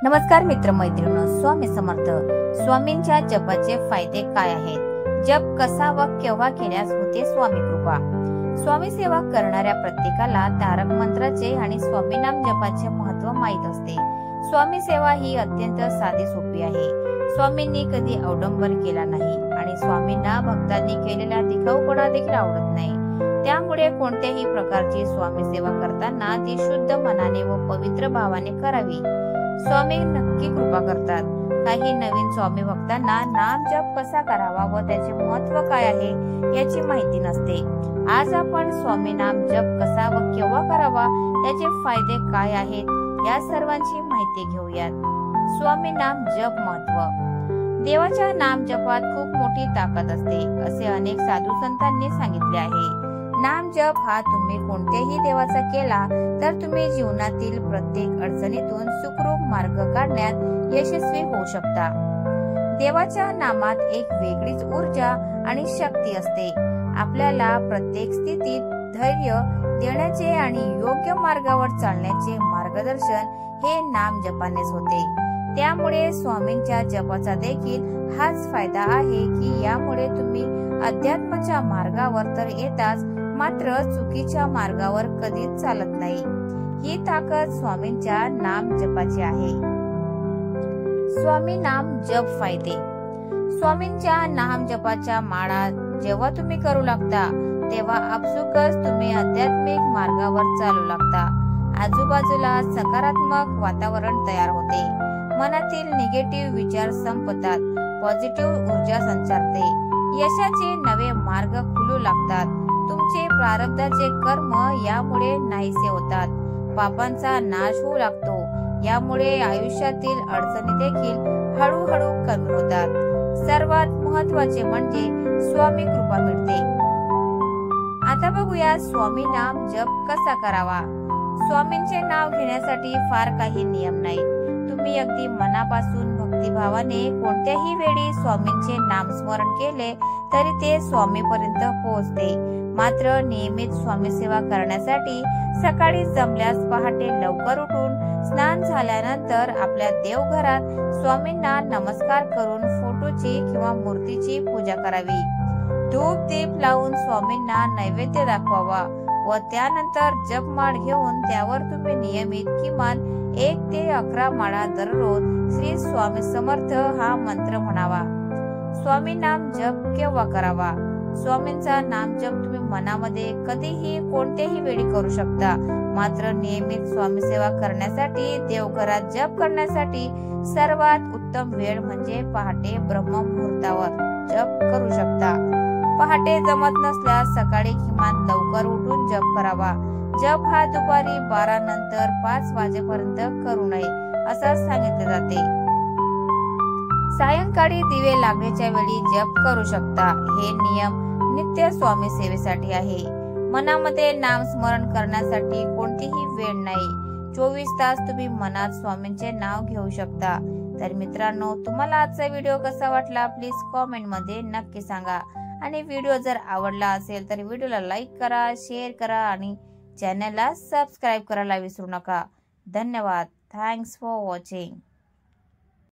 नमस्कार मित्रमैत्रिणींनो, स्वामी समर्थ. स्वामींच्या जपाचे फायदे काय आहेत? जप कसा व केव्हा केल्यास होते स्वामी कृपा? स्वामी सेवा करणाऱ्या प्रत्येकाला तारक मंत्राचे आणि स्वामी नाम जपाचे महत्त्व माहीत असते. स्वामी सेवा ही अत्यंत साधी सोपी आहे. स्वामींनी कधी अवडंबर केला नाही आणि स्वामींना भक्तांनी केलेला दिखाऊपणा देखील आवडत नाही. त्यामुळे कोणत्याही प्रकारची स्वामी सेवा करताना ती शुद्ध मनाने व पवित्र भावाने करावी. स्वामी नक्की कृपा करतात. काही नवीन स्वामी भक्तांना नाम जप कसा करावा व त्याचे महत्त्व काय आहे याची माहिती नसते. आज आपण स्वामी नाम जप कसा व केव्हा करावा, त्याचे फायदे काय आहेत, या सर्वांची माहिती घेऊयात. स्वामी नाम जप महत्त्व. देवाच्या नाम जपात खूप मोठी ताकद असते असे अनेक साधू संतांनी सांगितले आहे. नाम जप हा तुम्ही कोणत्याही देवाचा केला तर तुम्ही जीवनातील प्रत्येक अडचणीतून सुखरूप मार्ग काढण्यात यशस्वी होऊ शकता. देवाच्या नामात एक वेगळीच ऊर्जा आणि शक्ती असते. आपल्याला प्रत्येक स्थितीत धैर्य देण्याचे आणि योग्य मार्गावर चालण्याचे मार्गदर्शन हे नाम जपानेच होते. त्यामुळे स्वामींच्या जपाचा देखील हाच फायदा आहे की यामुळे तुम्ही अध्यात्माच्या मार्गावर तर येताच, मात्र चुकीच्या मार्गावर कधीच चालत नाही. ही ताकद स्वामींच्या नाम जपाची आहे. स्वामी नाम जप फायदे. स्वामींच्या नाम जपाच्या माळा जेव्हा तुम्ही करू लागता तेव्हा आपसुकच तुम्ही आध्यात्मिक मार्गावर चालू लागता. आजूबाजूला सकारात्मक वातावरण तयार होते. मनातील निगेटिव्ह विचार संपतात. पॉझिटिव्ह ऊर्जा संचारते. यशाचे नवे मार्ग खुलू लागतात. तुमचे प्रारब्धाचे कर्म यामुळे नाहीसे होतात. पापांचा नाश होऊ लागतो. यामुळे आयुष्यातील अडचणी देखील हळूहळू कमी होतात. सर्वात महत्त्वाचे म्हणजे स्वामी कृपा मिळते. आता बघूया स्वामी नाम जप कसा करावा. स्वामींचे नाव घेण्यासाठी फार काही नियम नाही. तुम्ही अगदी मनापासून भक्तिभावाने कोणत्याही वेळी स्वामींचे नामस्मरण केले तरी ते स्वामीपर्यंत पोहोचते. मात्र नियमित स्वामी सेवा करण्यासाठी सकाळी जमल्यास पहाटे लवकर उठून स्नान झाल्यानंतर आपल्या देवघरात स्वामींना नमस्कार करून फोटोची किंवा मूर्तीची पूजा करावी. धूप दीप लावून स्वामींना नैवेद्य दाखवावा व त्यानंतर जपमाळ घेऊन त्यावर तुम्ही नियमित किमान 1 ते 11 माळा दररोज श्री स्वामी समर्थ हा मंत्र म्हणावा. स्वामी नाम जप केव्हा करावा? स्वामींचा नाम जप तुम्ही मनामध्ये कधीही कोणत्याही वेळी करू शकता. मात्र नियमित स्वामी सेवा करण्यासाठी देवघरात जप करण्यासाठी सर्वात उत्तम वेळ म्हणजे पहाटे ब्रह्ममुहूर्तावर जप करू शकता. पहाटे जमत नसल्यास सकाळी किमान लवकर उठून जप करावा. जप हा दुपारी 12 नंतर 5 वाजेपर्यंत करू नये असं सांगितले जाते. सायंकाळी दिवे लागण्याच्या वेळी जप करू शकता. हे नियम नित्य स्वामी सेवेसाठी आहे. मनामध्ये नाम स्मरण करण्यासाठी कोणतीही वेळ नाही. 24 तास तुम्ही मनात स्वामींचे नाव घेऊ शकता. तर मित्रांनो, तुम्हाला आजचा व्हिडिओ कसा वाटला प्लीज कॉमेंट मध्ये नक्की सांगा. आणि व्हिडिओ जर आवडला असेल तर व्हिडिओला लाईक करा, शेअर करा आणि चॅनलला सबस्क्राईब करायला विसरू नका. धन्यवाद. Thanks for watching.